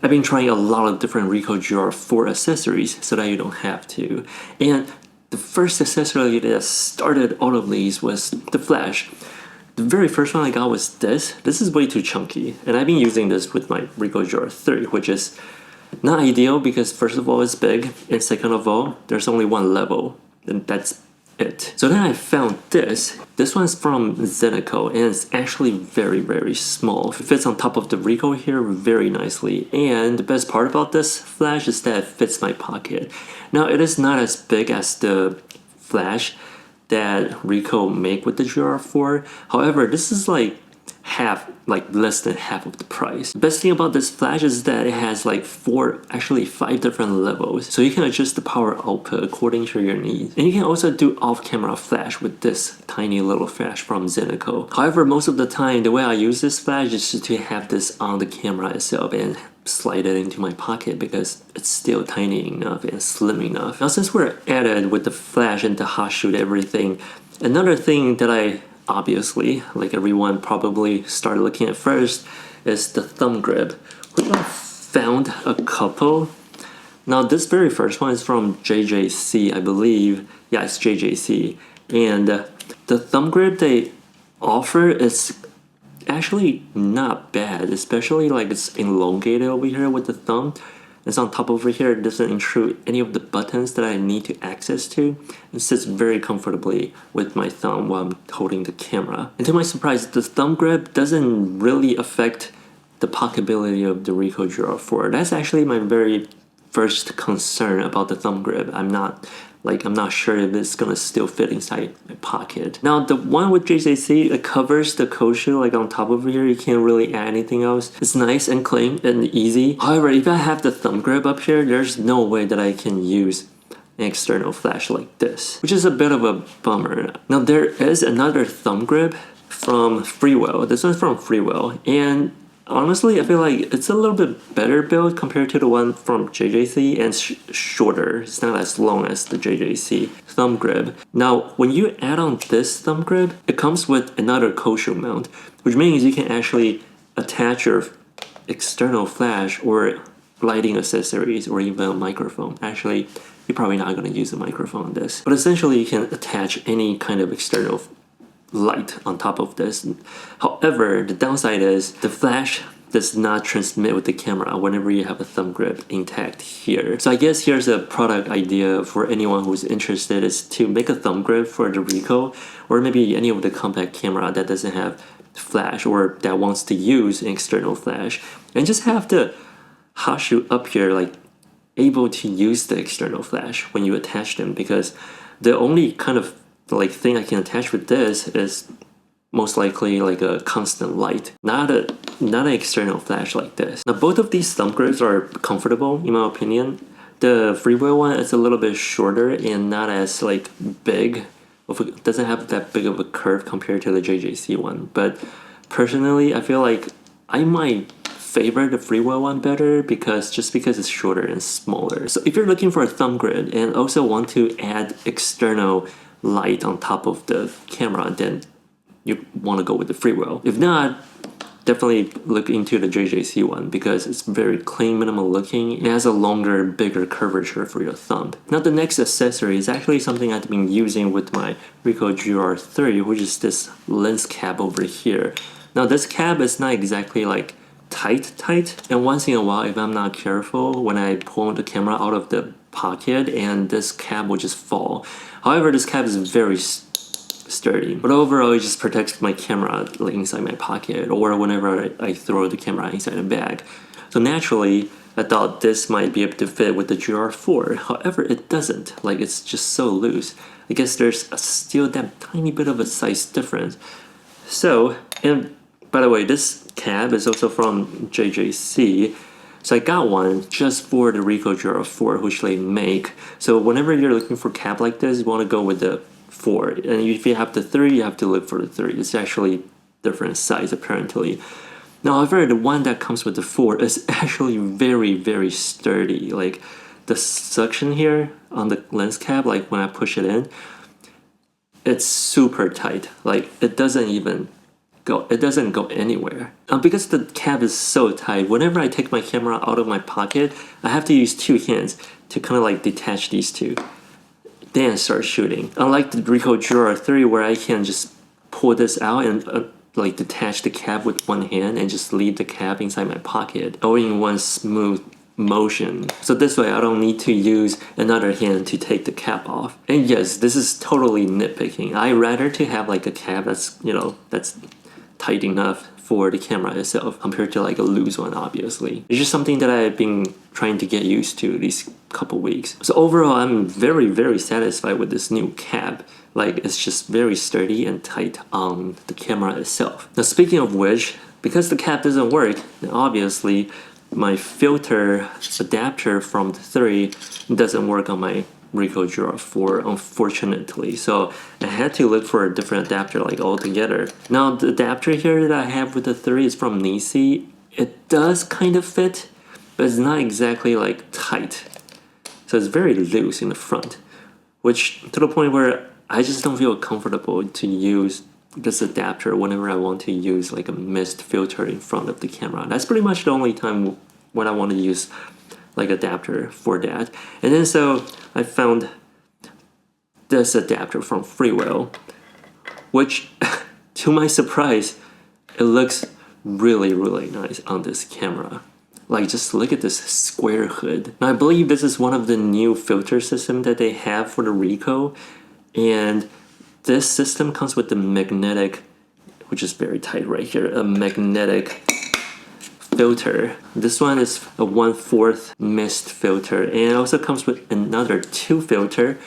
I've been trying a lot of different Ricoh GR4 accessories so that you don't have to. And the first accessory that started all of these was the flash. The very first one I got was this. This is way too chunky, and I've been using this with my Ricoh GR3, which is not ideal because first of all it's big, and second of all there's only one level, and that's it. So then I found this. This one's from Ricoh, and it's actually very small. It fits on top of the Ricoh here very nicely, and the best part about this flash is that it fits my pocket. Now it is not as big as the flash that Ricoh make with the GR4. However, this is like less than half of the price. The best thing about this flash is that it has like actually five different levels. So you can adjust the power output according to your needs. And you can also do off-camera flash with this tiny little flash from Ricoh. However, most of the time, the way I use this flash is just to have this on the camera itself and slide it into my pocket because it's still tiny enough and slim enough. Now, since we're at it with the flash and the hot shoot everything, another thing that I obviously, like everyone probably started looking at first, is the thumb grip, which I found a couple. Now this very first one is from JJC, I believe. Yeah, it's JJC. And the thumb grip they offer is actually not bad, especially like it's elongated over here with the thumb. It's on top over here. It doesn't intrude any of the buttons that I need to access to. It sits very comfortably with my thumb while I'm holding the camera. And to my surprise, the thumb grip doesn't really affect the pocketability of the Ricoh GR4. That's actually my very first concern about the thumb grip. I'm not sure if it's gonna still fit inside my pocket. Now the one with JJC, it covers the Koshu like on top over here. You can't really add anything else. It's nice and clean and easy. However, if I have the thumb grip up here, there's no way that I can use an external flash like this, which is a bit of a bummer. Now there is another thumb grip from Freewell. This one's from Freewell, and honestly, I feel like it's a little bit better built compared to the one from JJC and shorter. It's not as long as the JJC thumb grip. Now, when you add on this thumb grip, it comes with another Koshu mount, which means you can actually attach your external flash or lighting accessories or even a microphone. Actually, you're probably not going to use a microphone on this. But essentially, you can attach any kind of external light on top of this. However, the downside is the flash does not transmit with the camera whenever you have a thumb grip intact here. So I guess here's a product idea for anyone who's interested, is to make a thumb grip for the Ricoh or maybe any of the compact camera that doesn't have flash or that wants to use an external flash, and just have the hot shoe up here like able to use the external flash when you attach them, because the only kind of thing I can attach with this is most likely like a constant light, not an external flash like this. Now both of these thumb grips are comfortable in my opinion. The Freewell one is a little bit shorter and not as like big, doesn't have that big of a curve compared to the JJC one. But personally, I feel like I might favor the Freewell one better because it's shorter and smaller. So if you're looking for a thumb grip and also want to add external light on top of the camera, then you want to go with the Freewell. If not, definitely look into the JJC one because it's very clean, minimal looking. It has a longer, bigger curvature for your thumb. Now the next accessory is actually something I've been using with my Ricoh GR3, which is this lens cap over here. Now this cap is not exactly like tight, and once in a while, if I'm not careful, when I pull the camera out of the pocket, and this cap will just fall. However, this cap is very sturdy, but overall it just protects my camera like inside my pocket or whenever I throw the camera inside a bag. So naturally, I thought this might be able to fit with the GR4. However, it doesn't. Like, it's just so loose. I guess there's still that tiny bit of a size difference. So, and by the way, this cap is also from JJC. So I got one just for the Ricoh GR4, which they make. So whenever you're looking for a cap like this, you want to go with the 4. And if you have the 3, you have to look for the 3. It's actually different size apparently. Now, however, the one that comes with the 4 is actually very sturdy. Like the suction here on the lens cap, like when I push it in, it's super tight. Like it doesn't even it doesn't go anywhere. Because the cap is so tight, whenever I take my camera out of my pocket, I have to use two hands to kind of like detach these two, then start shooting. Unlike the Ricoh GR3 where I can just pull this out and like detach the cap with one hand and just leave the cap inside my pocket, all in one smooth motion. So this way I don't need to use another hand to take the cap off. And yes, this is totally nitpicking. I rather to have like a cap that's, you know, that's tight enough for the camera itself compared to like a loose one, obviously. It's just something that I've been trying to get used to these couple weeks. So overall, I'm very satisfied with this new cap. Like, it's just very sturdy and tight on the camera itself. Now, speaking of which, because the cap doesn't work, obviously my filter adapter from the 3 doesn't work on my Ricoh GR4, unfortunately. So I had to look for a different adapter like altogether. Now the adapter here that I have with the 3 is from Nisi. It does kind of fit, but it's not exactly like tight. So it's very loose in the front, which to the point where I just don't feel comfortable to use this adapter whenever I want to use like a mist filter in front of the camera. That's pretty much the only time when I want to use like adapter for that. And then so I found this adapter from Freewell, which to my surprise, it looks really nice on this camera. Like, just look at this square hood. Now, I believe this is one of the new filter systems that they have for the Ricoh, and this system comes with the magnetic, which is very tight right here, a magnetic filter. This one is a 1/4 mist filter, and it also comes with another 2 filter.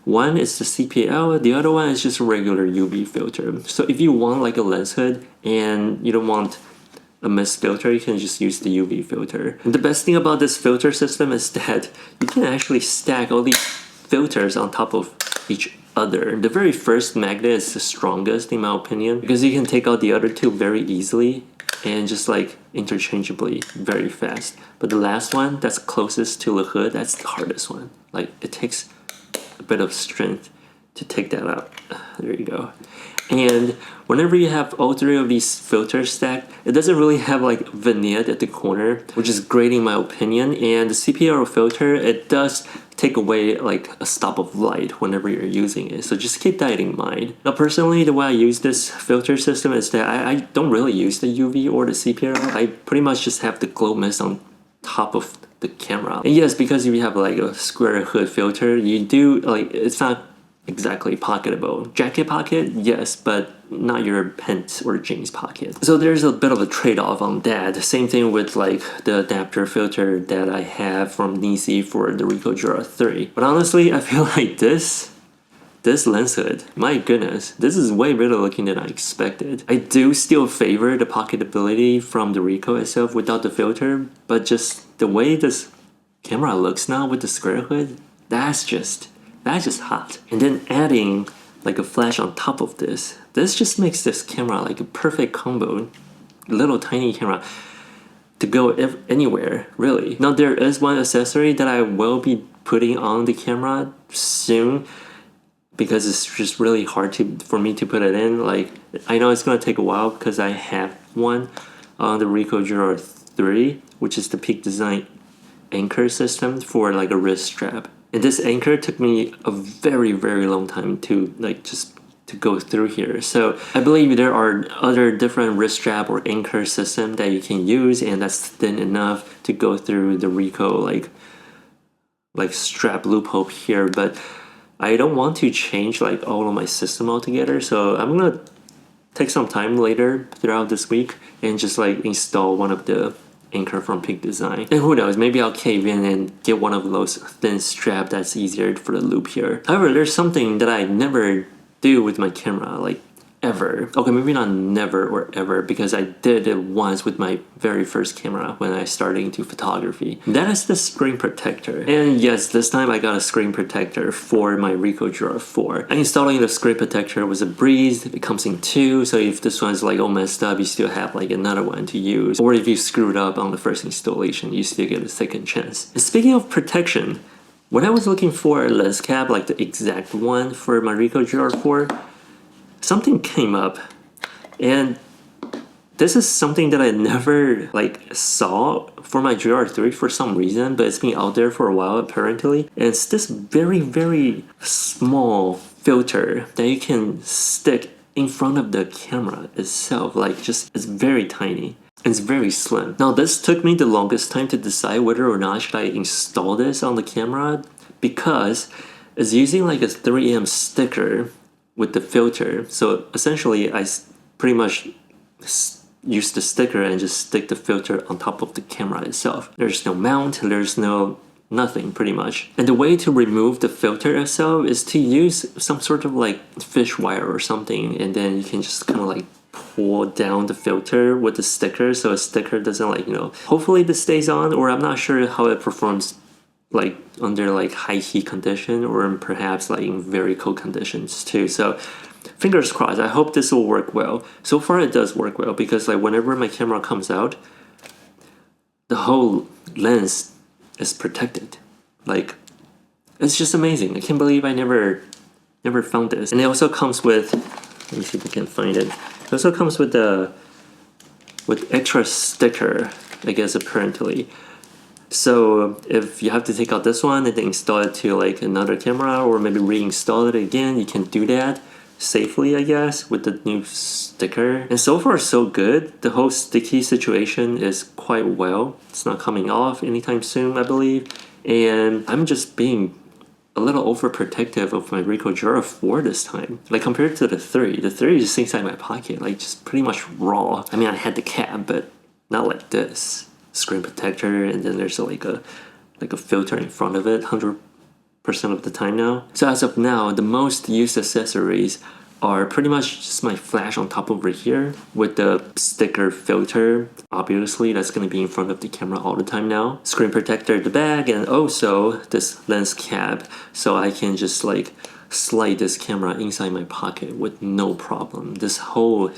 One is the CPL, the other one is just a regular UV filter. So if you want like a lens hood and you don't want a mist filter, you can just use the UV filter. And the best thing about this filter system is that you can actually stack all these filters on top of each other. The very first magnet is the strongest in my opinion, because you can take out the other 2 very easily and just like interchangeably very fast. But the last one that's closest to the hood, that's the hardest one. Like, it takes a bit of strength to take that out. There you go. And whenever you have all 3 of these filters stacked, it doesn't really have like vignette at the corner, which is great in my opinion. And the CPL filter, it does take away like a stop of light whenever you're using it. So just keep that in mind. Now personally, the way I use this filter system is that I don't really use the UV or the CPL. I pretty much just have the glow mist on top of the camera. And yes, because if you have like a square hood filter, you do like, it's not exactly pocketable. Jacket pocket, yes, but not your pants or jeans pocket. So there's a bit of a trade-off on that. Same thing with like the adapter filter that I have from Nisi for the Ricoh GR3. But honestly, I feel like this lens hood, my goodness, this is way better looking than I expected. I do still favor the pocketability from the Ricoh itself without the filter, but just the way this camera looks now with the square hood, that's just hot. And then adding like a flash on top of this just makes this camera like a perfect combo. Little tiny camera to go anywhere, really. Now there is one accessory that I will be putting on the camera soon, because it's just really hard for me to put it in. Like, I know it's gonna take a while because I have one on the Ricoh GR3, which is the Peak Design anchor system for like a wrist strap. And this anchor took me a very long time to like just to go through here. So I believe there are other different wrist strap or anchor system that you can use, and that's thin enough to go through the Ricoh like strap loophole here. But I don't want to change like all of my system altogether, so I'm gonna take some time later throughout this week and just like install one of the anchor from Peak Design. And who knows, maybe I'll cave in and get one of those thin strap that's easier for the loop here. However, there's something that I never do with my camera, like ever. Okay, maybe not never or ever, because I did it once with my very first camera when I started into photography. That is the screen protector. And yes, this time I got a screen protector for my Ricoh GR4. And installing the screen protector was a breeze. It comes in 2, so if this one's like all messed up, you still have like another one to use. Or if you screwed up on the first installation, you still get a second chance. And speaking of protection, when I was looking for a lens cap, like the exact one for my Ricoh GR4, something came up, and this is something that I never like saw for my GR3 for some reason, but it's been out there for a while apparently. And it's this very small filter that you can stick in front of the camera itself. Like just, it's very tiny. It's very slim. Now this took me the longest time to decide whether or not should I install this on the camera, because it's using like a 3M sticker with the filter. So essentially I pretty much use the sticker and just stick the filter on top of the camera itself. There's no mount, there's no nothing pretty much. And the way to remove the filter itself is to use some sort of like fish wire or something, and then you can just kind of like pull down the filter with the sticker so a sticker doesn't like, you know, hopefully this stays on, or I'm not sure how it performs like under like high heat condition or perhaps like in very cold conditions too. So fingers crossed, I hope this will work well. So far it does work well, because like whenever my camera comes out, the whole lens is protected. Like it's just amazing. I can't believe I never found this. And it also comes with, let me see if we can find it. It also comes with extra sticker, I guess, apparently. So if you have to take out this one and then install it to like another camera, or maybe reinstall it again, you can do that safely, I guess, with the new sticker. And so far so good. The whole sticky situation is quite well. It's not coming off anytime soon, I believe. And I'm just being a little overprotective of my Ricoh GR4 this time. Like compared to the 3. The 3 is just inside my pocket, like just pretty much raw. I mean, I had the cap, but not like this. Screen protector, and then there's like a filter in front of it 100% of the time now. So as of now, the most used accessories are pretty much just my flash on top over here with the sticker filter. Obviously, that's going to be in front of the camera all the time now. Screen protector at the back, and also this lens cap, so I can just like slide this camera inside my pocket with no problem. This whole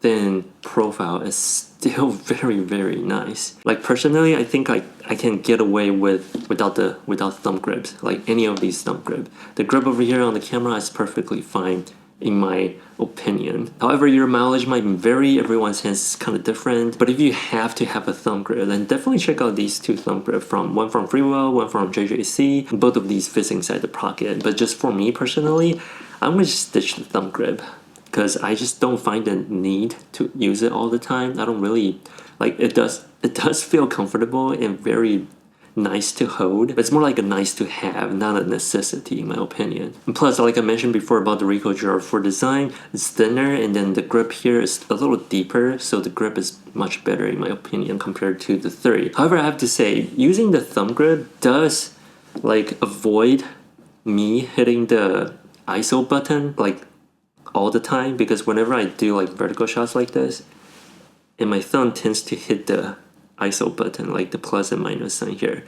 thin profile is still very nice. Like personally, I think I can get away without thumb grips, like any of these thumb grip. The grip over here on the camera is perfectly fine in my opinion. However, your mileage might vary, everyone's hands is kind of different, but if you have to have a thumb grip, then definitely check out these two thumb grips, one from Freewell, one from JJC. Both of these fit inside the pocket, but just for me personally, I'm gonna just stitch the thumb grip, because I just don't find the need to use it all the time. I don't really, like, it does feel comfortable and very nice to hold, but it's more like a nice to have, not a necessity in my opinion. And plus, like I mentioned before about the Ricoh GR4 design, it's thinner, and then the grip here is a little deeper, so the grip is much better in my opinion compared to the 3. However, I have to say, using the thumb grip does like avoid me hitting the ISO button like all the time, because whenever I do like vertical shots like this, and my thumb tends to hit the ISO button, like the plus and minus sign here.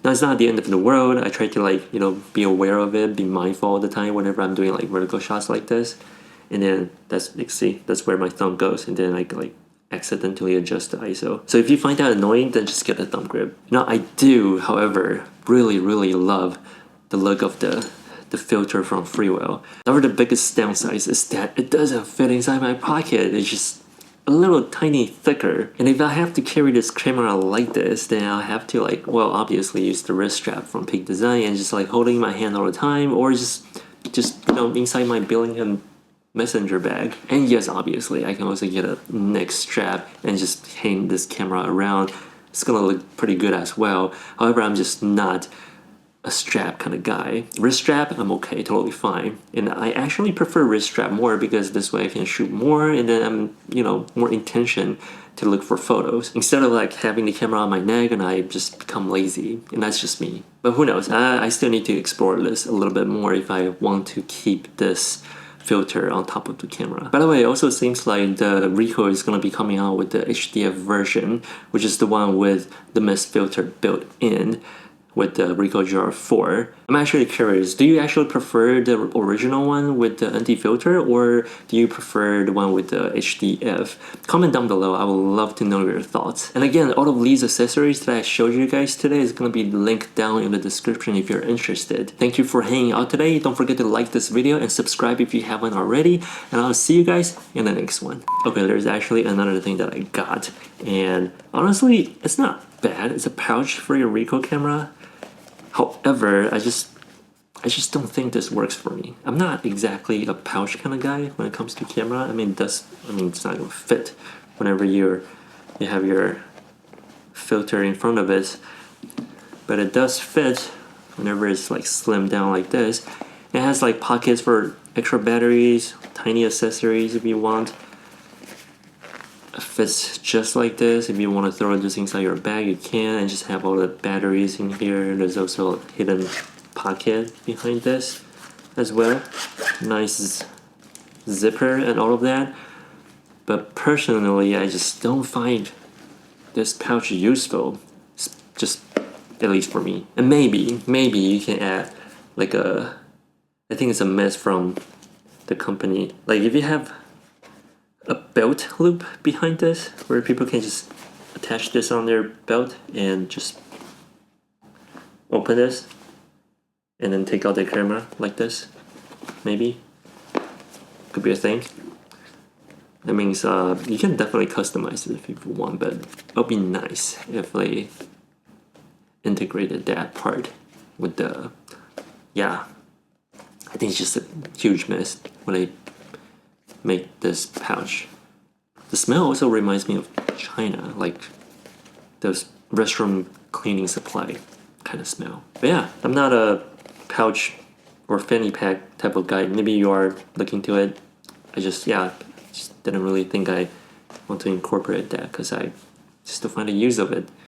Now it's not the end of the world. I try to like, you know, be aware of it, be mindful all the time whenever I'm doing like vertical shots like this. And then that's, you see, that's where my thumb goes, and then I like accidentally adjust the ISO. So if you find that annoying, then just get a thumb grip. Now I do, however, really love the look of the filter from Freewell. However, the biggest downside is that it doesn't fit inside my pocket. It's just a little tiny thicker. And if I have to carry this camera like this, then I'll have to like, well, obviously use the wrist strap from Peak Design and just like holding my hand all the time, or just you know, inside my Billingham messenger bag. And yes, obviously I can also get a neck strap and just hang this camera around. It's gonna look pretty good as well. However, I'm just not a strap kind of guy. Wrist strap, I'm okay, totally fine. And I actually prefer wrist strap more, because this way I can shoot more, and then I'm, you know, more intention to look for photos, instead of like having the camera on my neck and I just become lazy. And that's just me. But who knows, I still need to explore this a little bit more if I want to keep this filter on top of the camera. By the way, it also seems like the Ricoh is going to be coming out with the HDF version, which is the one with the mist filter built in, with the Ricoh GR4. I'm actually curious, do you actually prefer the original one with the anti-filter, or do you prefer the one with the HDF? Comment down below, I would love to know your thoughts. And again, all of these accessories that I showed you guys today is going to be linked down in the description if you're interested. Thank you for hanging out today. Don't forget to like this video and subscribe if you haven't already, and I'll see you guys in the next one. Okay, there's actually another thing that I got, and honestly, it's not bad. It's a pouch for your Ricoh camera. However, I just don't think this works for me. I'm not exactly a pouch kind of guy when it comes to camera. I mean, it's not gonna fit whenever you have your filter in front of it, but it does fit whenever it's like slimmed down like this. It has like pockets for extra batteries, tiny accessories if you want. It fits just like this. If you want to throw this inside your bag, you can, and just have all the batteries in here. There's also a hidden pocket behind this as well. Nice zipper and all of that. But personally, I just don't find this pouch useful. It's just, at least for me. And maybe you can add like I think it's a mess from the company. Like if you have a belt loop behind this where people can just attach this on their belt and just open this and then take out their camera like this, maybe could be a thing. That means you can definitely customize it if you want, but it would be nice if they integrated that part with the, yeah, I think it's just a huge mess when they make this pouch. The smell also reminds me of China, like those restroom cleaning supply kind of smell. But yeah, I'm not a pouch or fanny pack type of guy. Maybe you are looking to it. I just didn't really think I want to incorporate that because I just don't find the use of it.